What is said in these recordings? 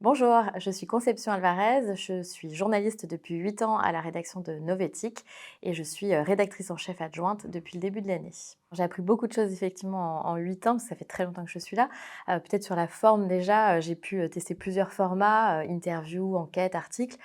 Bonjour, je suis Conception Alvarez, je suis journaliste depuis 8 ans à la rédaction de Novetic et je suis rédactrice en chef adjointe depuis le début de l'année. J'ai appris beaucoup de choses effectivement en 8 ans, parce que ça fait très longtemps que je suis là. Peut-être sur la forme déjà, j'ai pu tester plusieurs formats, interviews, enquêtes, articles,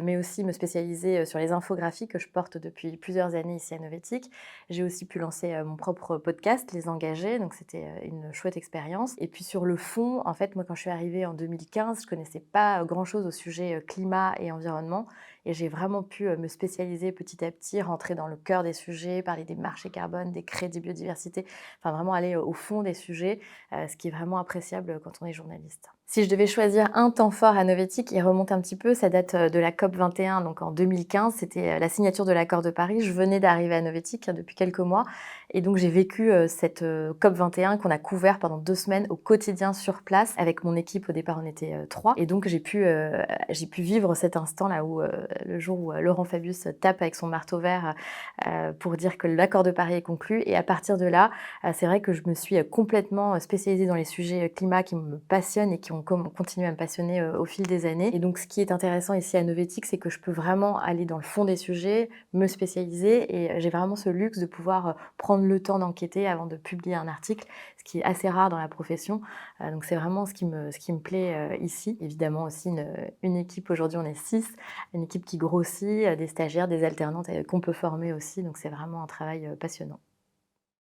mais aussi me spécialiser sur les infographies que je porte depuis plusieurs années ici à Novetic. J'ai aussi pu lancer mon propre podcast, Les Engagés, donc c'était une chouette expérience. Et puis sur le fond, en fait, moi quand je suis arrivée en 2015, je connaissais pas grand-chose au sujet climat et environnement. Et j'ai vraiment pu me spécialiser petit à petit, rentrer dans le cœur des sujets, parler des marchés carbone, des crédits biodiversité, enfin vraiment aller au fond des sujets, ce qui est vraiment appréciable quand on est journaliste. Si je devais choisir un temps fort à Novetic, il remonte un petit peu, ça date de la COP 21, donc en 2015, c'était la signature de l'accord de Paris. Je venais d'arriver à Novetic depuis quelques mois et donc j'ai vécu cette COP 21 qu'on a couvert pendant 2 semaines au quotidien sur place avec mon équipe. Au départ, on était 3 et donc j'ai pu vivre cet instant-là où le jour où Laurent Fabius tape avec son marteau vert pour dire que l'accord de Paris est conclu. Et à partir de là, c'est vrai que je me suis complètement spécialisée dans les sujets climat qui me passionnent et qui ont continué à me passionner au fil des années. Et donc, ce qui est intéressant ici à Novetic, c'est que je peux vraiment aller dans le fond des sujets, me spécialiser et j'ai vraiment ce luxe de pouvoir prendre le temps d'enquêter avant de publier un article, ce qui est assez rare dans la profession. Donc, c'est vraiment ce qui me plaît ici. Évidemment aussi une équipe, aujourd'hui on est 6, une équipe qui grossit, des stagiaires, des alternantes qu'on peut former aussi. Donc, c'est vraiment un travail passionnant.